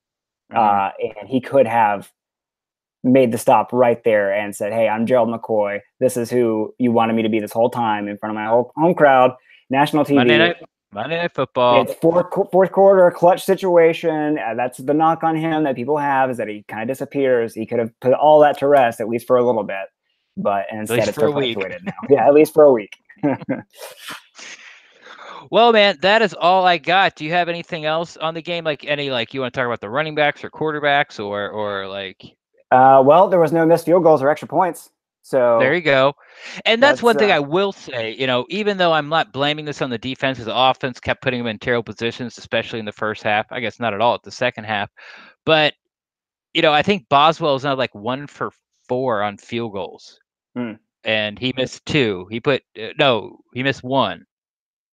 [SPEAKER 2] and he could have made the stop right there and said, "Hey, I'm Gerald McCoy. This is who you wanted me to be this whole time in front of my whole home crowd, national TV."
[SPEAKER 1] Monday Night Football.
[SPEAKER 2] It's fourth quarter, clutch situation. That's the knock on him that people have, is that he kind of disappears. He could have put all that to rest, at least for a little bit, but instead it's perpetuated now. Yeah, at least for a week.
[SPEAKER 1] Well, man, that is all I got. Do you have anything else on the game? Like, you want to talk about the running backs or quarterbacks or like?
[SPEAKER 2] Well, there was no missed field goals or extra points. So
[SPEAKER 1] there you go. And that's one thing I will say, even though I'm not blaming this on the defense, because the offense kept putting them in terrible positions, especially in the first half. I guess not at all at the second half. But, I think Boswell is now like 1 for 4 on field goals. And he missed 2. He missed 1.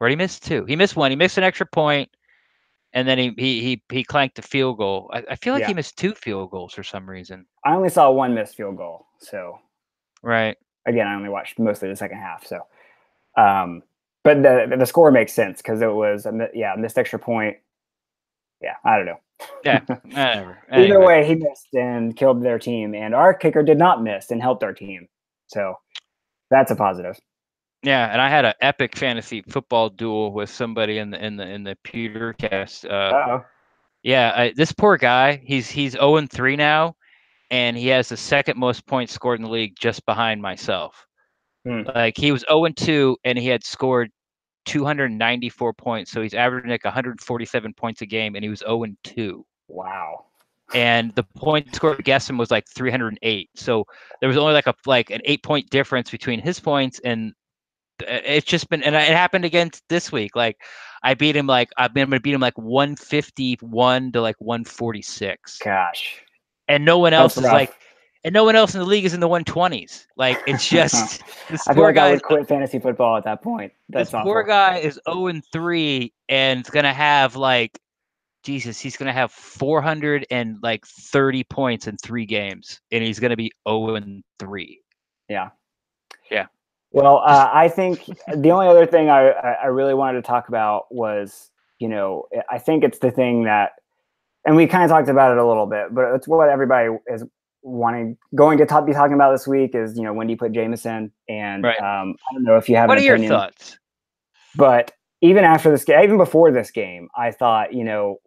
[SPEAKER 1] Or he missed 2. He missed 1. He missed an extra point. And then he clanked a field goal. I feel like he missed 2 field goals for some reason.
[SPEAKER 2] I only saw 1 missed field goal. So.
[SPEAKER 1] Right.
[SPEAKER 2] Again, I only watched mostly the second half. So, but the score makes sense, because it was a missed extra point. Yeah, I don't know.
[SPEAKER 1] Yeah, whatever.
[SPEAKER 2] Either way, he missed and killed their team, and our kicker did not miss and helped our team. So that's a positive.
[SPEAKER 1] Yeah, and I had an epic fantasy football duel with somebody in the PeterCast. Yeah, this poor guy. He's 0-3 now. And he has the second most points scored in the league, just behind myself. Like, he was 0-2, and he had scored 294 points. So he's averaging like 147 points a game, and he was 0-2.
[SPEAKER 2] Wow.
[SPEAKER 1] And the point score against him was like 308. So there was only like an 8-point difference between his points, and it's just been, and it happened again this week. Like, I'm going to beat him like 151 to like 146.
[SPEAKER 2] Gosh.
[SPEAKER 1] And no one else no one else in the league is in the 120s. Like, it's just this
[SPEAKER 2] I feel like I would quit fantasy football at that point.
[SPEAKER 1] This poor guy is 0-3 and is gonna have he's gonna have 430 points in 3 games, and he's gonna be 0-3.
[SPEAKER 2] Yeah.
[SPEAKER 1] Yeah.
[SPEAKER 2] Well, I think the only other thing I really wanted to talk about was, I think it's the thing that, and we kind of talked about it a little bit, but it's what everybody is going to be talking about this week is, when do you put Jameis in? And
[SPEAKER 1] Right.
[SPEAKER 2] I don't know if you have
[SPEAKER 1] What
[SPEAKER 2] an
[SPEAKER 1] are your
[SPEAKER 2] opinion,
[SPEAKER 1] thoughts?
[SPEAKER 2] but even after this game, even before this game, I thought,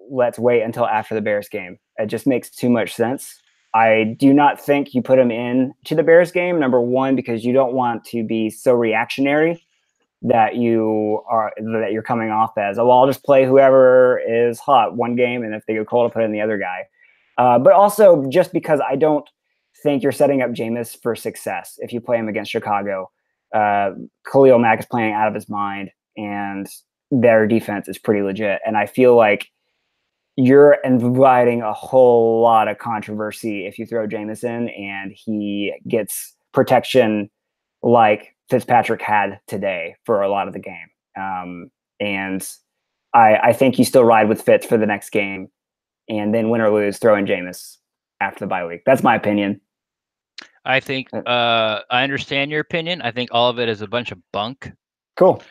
[SPEAKER 2] let's wait until after the Bears game. It just makes too much sense. I do not think you put him in to the Bears game. Number one, because you don't want to be so reactionary that you're coming off as, oh, well, I'll just play whoever is hot one game, and if they go cold, I'll put in the other guy. But also just because I don't think you're setting up Jameis for success if you play him against Chicago. Khalil Mack is playing out of his mind, and their defense is pretty legit. And I feel like you're inviting a whole lot of controversy if you throw Jameis in and he gets protection like Fitzpatrick had today for a lot of the game. And I think you still ride with Fitz for the next game, and then win or lose, throw in Jameis after the bye week. That's my opinion.
[SPEAKER 1] I think I understand your opinion. I think all of it is a bunch of bunk.
[SPEAKER 2] Cool.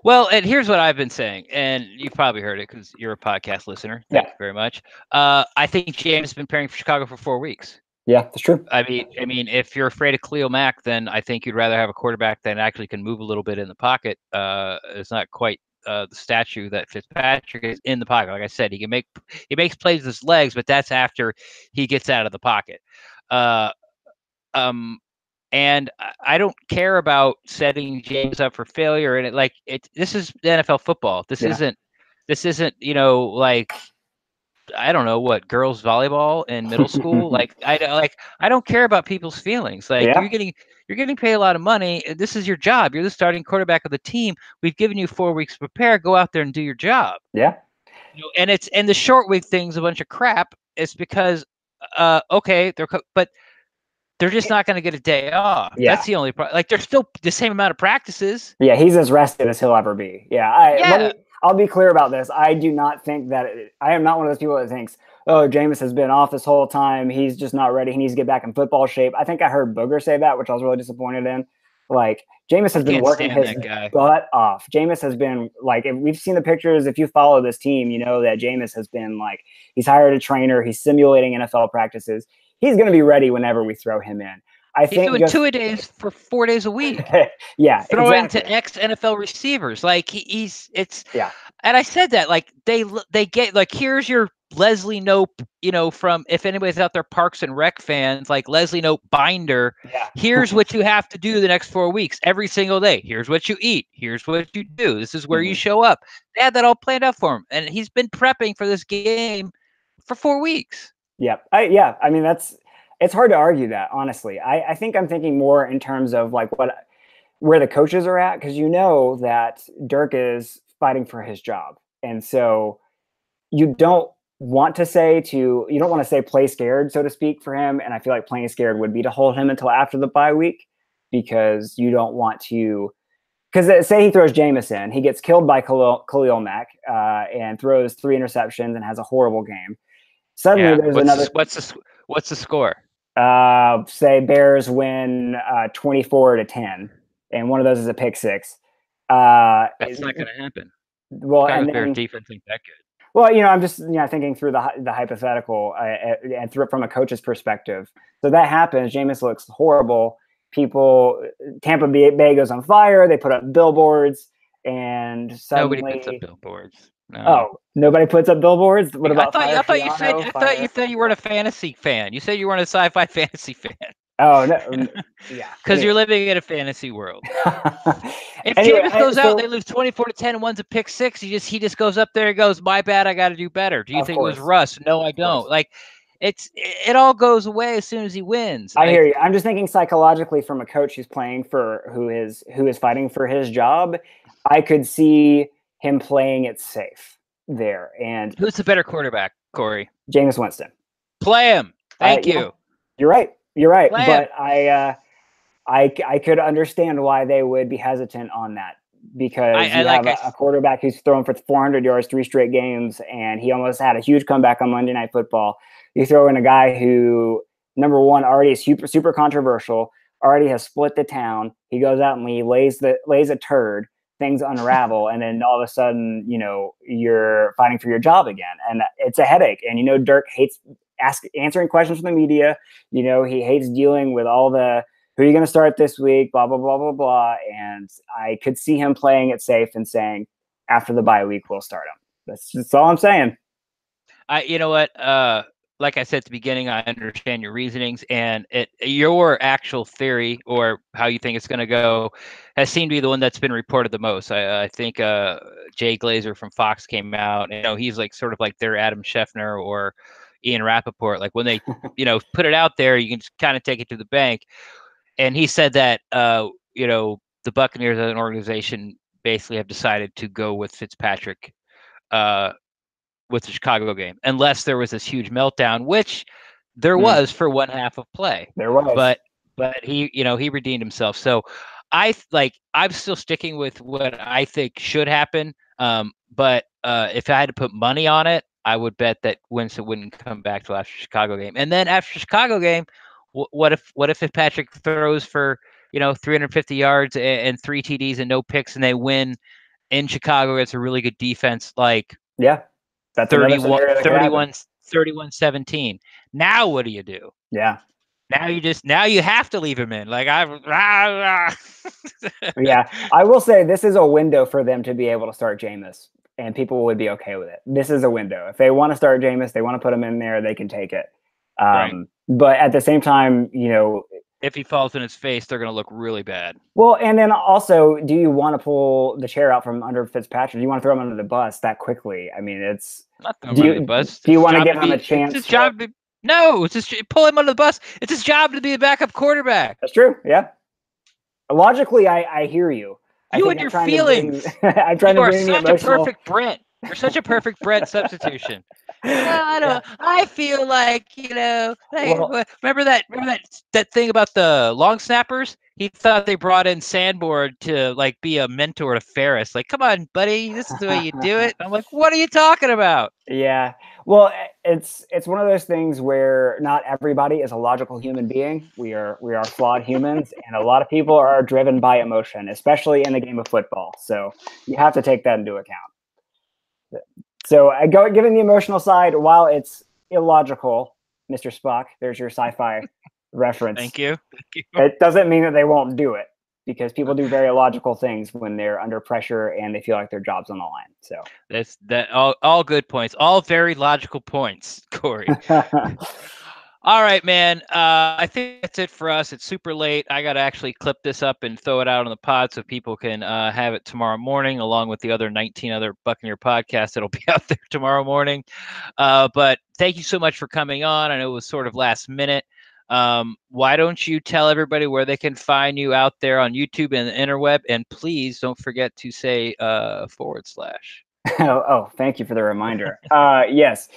[SPEAKER 1] Well, and here's what I've been saying, and you've probably heard it because you're a podcast listener. Thank you very much. I think Jameis has been preparing for Chicago for 4 weeks.
[SPEAKER 2] Yeah, that's true.
[SPEAKER 1] I mean, if you're afraid of Khalil Mack, then I think you'd rather have a quarterback that actually can move a little bit in the pocket. It's not quite the statue that Fitzpatrick is in the pocket. Like I said, he makes plays with his legs, but that's after he gets out of the pocket. And I don't care about setting James up for failure. And this is the NFL football. This isn't, like, I don't know what, girls volleyball in middle school. I don't care about people's feelings. You're getting paid a lot of money. This is your job. You're the starting quarterback of the team. We've given you 4 weeks to prepare. Go out there and do your job.
[SPEAKER 2] Yeah.
[SPEAKER 1] And the short week thing's a bunch of crap. It's because, okay, but they're just not going to get a day off.
[SPEAKER 2] Yeah.
[SPEAKER 1] That's the only problem. There's still the same amount of practices.
[SPEAKER 2] Yeah, he's as rested as he'll ever be. Yeah. I'll be clear about this. I do not think that I am not one of those people that thinks, oh, Jameis has been off this whole time. He's just not ready. He needs to get back in football shape. I think I heard Booger say that, which I was really disappointed in. Jameis has been working his butt off. Jameis has been if we've seen the pictures, if you follow this team, you know that Jameis has been he's hired a trainer. He's simulating NFL practices. He's going to be ready whenever we throw him in.
[SPEAKER 1] He's doing 2 days for 4 days a week.
[SPEAKER 2] Yeah,
[SPEAKER 1] throwing to ex-NFL receivers. And I said that they get here's your Leslie Nope, from, if anybody's out there, Parks and Rec fans, Leslie Nope binder.
[SPEAKER 2] Yeah.
[SPEAKER 1] Here's what you have to do the next 4 weeks, every single day. Here's what you eat. Here's what you do. This is where you show up. They had that all planned out for him, and he's been prepping for this game for 4 weeks.
[SPEAKER 2] Yeah. I mean, it's hard to argue that, honestly. I think I'm thinking more in terms of where the coaches are at, because that Dirk is fighting for his job. And so you don't want to say play scared, so to speak, for him. And I feel like playing scared would be to hold him until after the bye week, because you don't want to, because say he throws Jameis in, he gets killed by Khalil Mack and throws 3 interceptions and has a horrible game. Suddenly there's another.
[SPEAKER 1] What's the score?
[SPEAKER 2] Say Bears win 24-10, and one of those is a pick six.
[SPEAKER 1] That's not going to happen.
[SPEAKER 2] Well, and
[SPEAKER 1] Bears defense ain't that good.
[SPEAKER 2] Well, I'm just thinking through the hypothetical and through it from a coach's perspective. So that happens. Jameis looks horrible. Tampa Bay goes on fire. They put up billboards, and suddenly
[SPEAKER 1] nobody puts up billboards. No.
[SPEAKER 2] Oh, nobody puts up billboards? What about
[SPEAKER 1] I thought you said you weren't a fantasy fan. You said you weren't a sci-fi fantasy fan.
[SPEAKER 2] Oh, no. Yeah.
[SPEAKER 1] Because you're living in a fantasy world. If Jameis goes out, they lose 24-10, one's a pick six. He just goes up there and goes, my bad, I got to do better. Do you think it was Russ? No, I don't. It all goes away as soon as he wins.
[SPEAKER 2] I hear you. I'm just thinking psychologically from a coach who's playing who is fighting for his job. I could see him playing it safe there. And
[SPEAKER 1] who's the better quarterback, Corey?
[SPEAKER 2] Jameis Winston.
[SPEAKER 1] Play him. Thank you.
[SPEAKER 2] Yeah, you're right. But I could understand why they would be hesitant on that, because you have a quarterback who's thrown for 400 yards 3 straight games, and he almost had a huge comeback on Monday Night Football. You throw in a guy who, number one, already is super controversial, already has split the town. He goes out and he lays a turd. Things unravel, and then all of a sudden, you're fighting for your job again, and it's a headache. And Dirk hates answering questions from the media. You know, he hates dealing with all the who are you going to start this week, blah, blah, blah, blah, blah. And I could see him playing it safe and saying, after the bye week, we'll start him. That's all I'm saying.
[SPEAKER 1] You know what? Like I said at the beginning, I understand your reasonings, and your actual theory or how you think it's going to go has seemed to be the one that's been reported the most. I think Jay Glazer from Fox came out, and, you know, he's like sort of like their Adam Schefter or Ian Rappaport. Like when they, you know, put it out there, you can just kind of take it to the bank. And he said that, you know, the Buccaneers as an organization basically have decided to go with Fitzpatrick with the Chicago game, unless there was this huge meltdown, which there was for one half of play.
[SPEAKER 2] There was,
[SPEAKER 1] but he, you know, he redeemed himself. So I'm still sticking with what I think should happen. But if I had to put money on it, I would bet that Winston wouldn't come back till after Chicago game. And then after Chicago game, what if Patrick throws for, you know, 350 yards and 3 TDs and no picks, and they win in Chicago against a really good defense, like
[SPEAKER 2] yeah. That's
[SPEAKER 1] 31-17. Now what do you do?
[SPEAKER 2] Yeah.
[SPEAKER 1] Now you have to leave him in. Like
[SPEAKER 2] Yeah. I will say this is a window for them to be able to start Jameis, and people would be okay with it. This is a window. If they want to start Jameis, they want to put him in there, they can take it.
[SPEAKER 1] Right.
[SPEAKER 2] But at the same time, you know,
[SPEAKER 1] if he falls in his face, they're going to look really bad.
[SPEAKER 2] Well, and then also, do you want to pull the chair out from under Fitzpatrick? Do you want to throw him under the bus that quickly? I mean, it's
[SPEAKER 1] not under the bus.
[SPEAKER 2] Do you want to give him a chance?
[SPEAKER 1] It's his job to no, it's just pull him under the bus. It's his job to be a backup quarterback.
[SPEAKER 2] That's true. Yeah. Logically, I hear you.
[SPEAKER 1] You and your feelings.
[SPEAKER 2] I'm trying to bring
[SPEAKER 1] the emotional. You're such a perfect Brent. You're such a perfect Brent substitution. I don't. I feel like, you know. Remember that thing about the long snappers? He thought they brought in Sandborn to like be a mentor to Ferris. Like, come on, buddy, this is the way you do it. I'm like, what are you talking about?
[SPEAKER 2] Yeah. Well, it's one of those things where not everybody is a logical human being. We are flawed humans, and a lot of people are driven by emotion, especially in the game of football. So you have to take that into account. So given the emotional side, while it's illogical, Mr. Spock, there's your sci-fi reference.
[SPEAKER 1] Thank you.
[SPEAKER 2] It doesn't mean that they won't do it, because people do very logical things when they're under pressure and they feel like their job's on the line. So
[SPEAKER 1] that's all good points, all very logical points, Corey. All right, man. I think that's it for us. It's super late. I got to actually clip this up and throw it out on the pod so people can have it tomorrow morning, along with the other 19 other Buccaneer podcasts that'll be out there tomorrow morning. But thank you so much for coming on. I know it was sort of last minute. Why don't you tell everybody where they can find you out there on YouTube and the interweb? And please don't forget to say /
[SPEAKER 2] Oh, thank you for the reminder. Yes.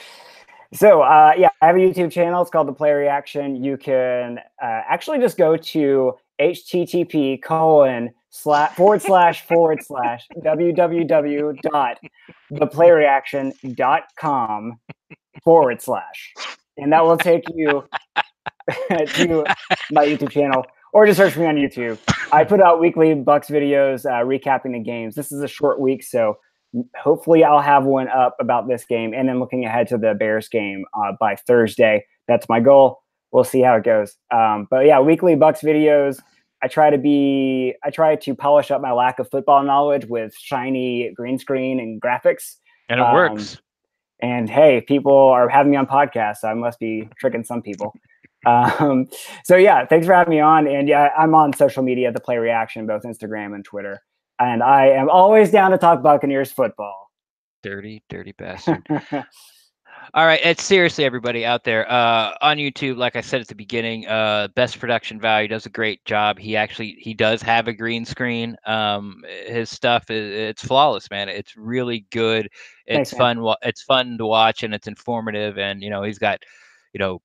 [SPEAKER 2] So, yeah, I have a YouTube channel. It's called The Play Reaction. You can actually just go to http://www.theplayreaction.com/ and that will take you to my YouTube channel, or just search me on YouTube. I put out weekly Bucs videos recapping the games. This is a short week, so hopefully I'll have one up about this game, and then looking ahead to the Bears game by Thursday. That's my goal. We'll see how it goes. But yeah, weekly Bucs videos. I try to polish up my lack of football knowledge with shiny green screen and graphics.
[SPEAKER 1] And it works.
[SPEAKER 2] And hey, people are having me on podcasts, so I must be tricking some people. So yeah, thanks for having me on. And yeah, I'm on social media, The Play Reaction, both Instagram and Twitter. And I am always down to talk Buccaneers football.
[SPEAKER 1] Dirty, dirty bastard. All right. It's seriously, everybody out there on YouTube, like I said at the beginning, best production value, does a great job. He does have a green screen. His stuff it's flawless, man. It's really good. It's fun. It's fun to watch, and it's informative. And, you know, he's got, you know,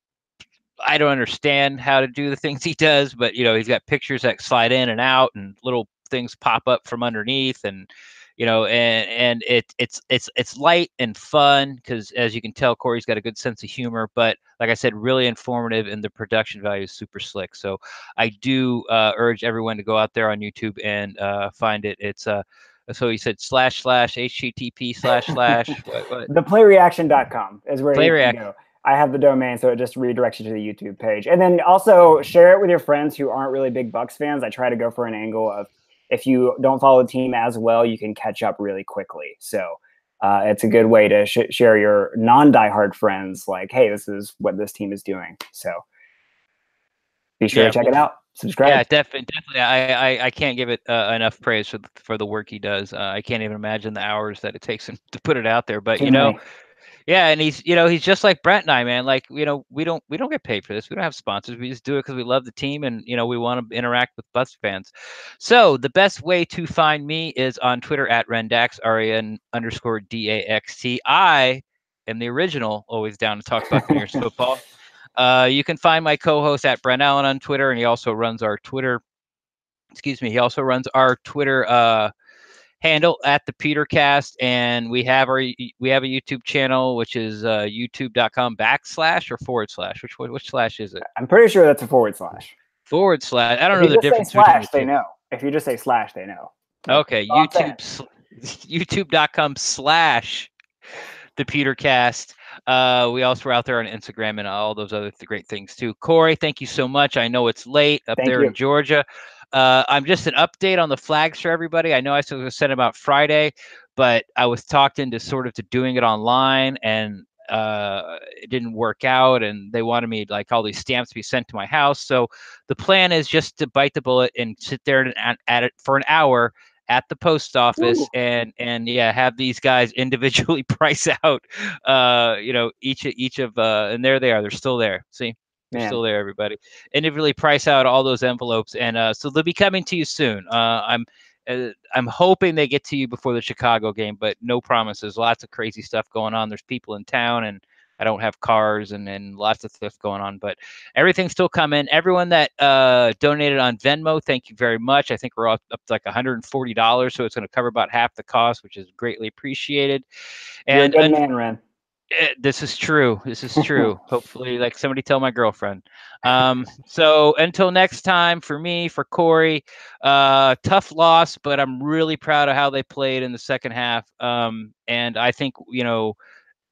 [SPEAKER 1] I don't understand how to do the things he does, but, you know, he's got pictures that slide in and out and little things pop up from underneath, and, you know, and it's light and fun, because as you can tell, Corey's got a good sense of humor, but like I said, really informative, and the production value is super slick. So I do urge everyone to go out there on YouTube and find it. It's so you said / http / what?
[SPEAKER 2] Theplayreaction.com is where you can go. I have the domain, so it just redirects you to the YouTube page. And then also share it with your friends who aren't really big Bucs fans. I try to go for an angle of if you don't follow the team as well, you can catch up really quickly. So it's a good way to share your non-diehard friends, like, hey, this is what this team is doing. So be sure to check it out. Subscribe.
[SPEAKER 1] Yeah, definitely. I can't give it enough praise for the work he does. I can't even imagine the hours that it takes him to put it out there. But
[SPEAKER 2] Too many.
[SPEAKER 1] yeah, and he's just like Brent and I, man. Like, we don't get paid for this. We don't have sponsors. We just do it because we love the team and we want to interact with Bucs fans. So the best way to find me is on Twitter at Rendax, REN_DAXT. I am the original, always down to talk Buccaneers football. You can find my co-host at Brent Allen on Twitter, and he also runs our Twitter. Excuse me. He also runs our Twitter handle at the Petercast, and we have a YouTube channel, which is youtube.com// which slash is it?
[SPEAKER 2] I'm pretty sure that's a //
[SPEAKER 1] // I don't know the difference between the two.
[SPEAKER 2] They know. If you just say / they know.
[SPEAKER 1] Okay, youtube.com/ the Petercast. We also are out there on Instagram and all those other great things too. Cory, thank you so much. I know it's late up there in Georgia. I'm just an update on the flags for everybody. I know I was going to send them out Friday, but I was talked into sort of to doing it online, and it didn't work out, and they wanted me like all these stamps to be sent to my house. So the plan is just to bite the bullet and sit there and at it for an hour at the post office. Ooh. and yeah, have these guys individually price out each of and there they are, they're still there. See, they're still there, everybody. Individually price out all those envelopes, and so they'll be coming to you soon. I'm hoping they get to you before the Chicago game, but no promises. Lots of crazy stuff going on. There's people in town, and I don't have cars, and lots of stuff going on, but everything's still coming. Everyone that donated on Venmo, thank you very much. I think we're up to like $140, so it's going to cover about half the cost, which is greatly appreciated. And
[SPEAKER 2] you're a good man, Ren.
[SPEAKER 1] This is true. This is true. Hopefully, like somebody tell my girlfriend. So until next time, for me, for Cory, tough loss, but I'm really proud of how they played in the second half. And I think,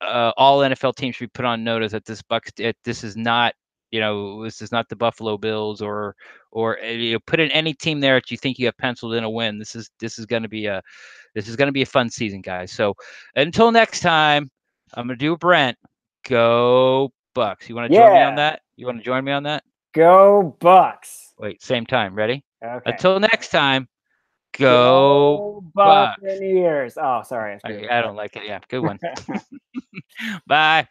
[SPEAKER 1] all NFL teams should be put on notice that this this is not, this is not the Buffalo Bills or put in any team there that you think you have penciled in a win. This is going to be a fun season, guys. So until next time, I'm going to do Brent. Go Bucs. You want to join me on that? You want to join me on that?
[SPEAKER 2] Go Bucs.
[SPEAKER 1] Wait, same time. Ready?
[SPEAKER 2] Okay.
[SPEAKER 1] Until next time, go Bucs.
[SPEAKER 2] Buccaneers. Oh, sorry.
[SPEAKER 1] I don't like it. Yeah, good one. Bye.